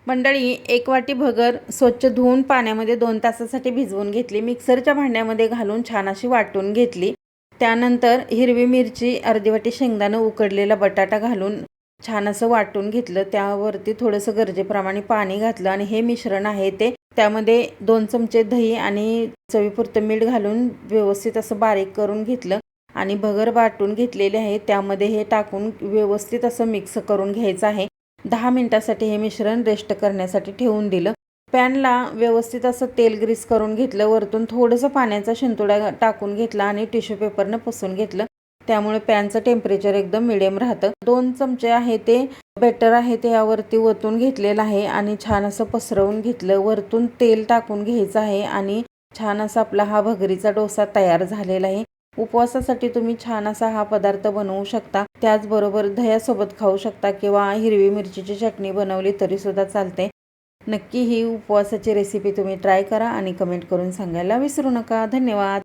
मंडळी, एक वाटी भगर स्वच्छ धुवून पाण्यामध्ये 2 तासासाठी भिजवून घेतली. मिक्सरच्या भांड्यामध्ये घालून छान अशी वाटून घेतली. त्यानंतर हिरवी मिरची, अर्धी वाटी शेंगदाणं, उकडलेला बटाटा घालून छान असं वाटून घेतलं. त्यावरती थोडंसं गरजेप्रमाणे पाणी घातलं आणि हे मिश्रण आहे ते त्यामध्ये 2 चमचे दही आणि चवीपुरतं मीठ घालून व्यवस्थित असं बारीक करून घेतलं आणि भगर वाटून घेतलेले आहे त्यामध्ये हे टाकून व्यवस्थित असं मिक्स करून घ्यायचं आहे. 10 मिनिटासाठी हे मिश्रण रेस्ट करण्यासाठी ठेवून दिलं. पॅनला व्यवस्थित असं तेल ग्रीस करून घेतलं. वरतून थोडंसं पाण्याचा शिंतोडा टाकून घेतला आणि टिश्यू पेपरनं पुसून घेतलं. त्यामुळे पॅनचं टेम्परेचर एकदम मिडियम राहतं. 2 चमचे आहे ते बॅटर आहे ते यावरती ओतून घेतलेलं आहे आणि छान असं पसरवून घेतलं. वरतून तेल टाकून घ्यायचं आहे आणि छान असा आपला हा भगरीचा डोसा तयार झालेला आहे. उपवासासाठी तुम्ही छान असा हा पदार्थ बनवू शकता. त्याचबरोबर दह्यासोबत खाऊ शकता किंवा हिरवी मिरचीची चटणी बनवली तरीसुद्धा चालते. नक्की ही उपवासाची रेसिपी तुम्ही ट्राय करा आणि कमेंट करून सांगायला विसरू नका. धन्यवाद.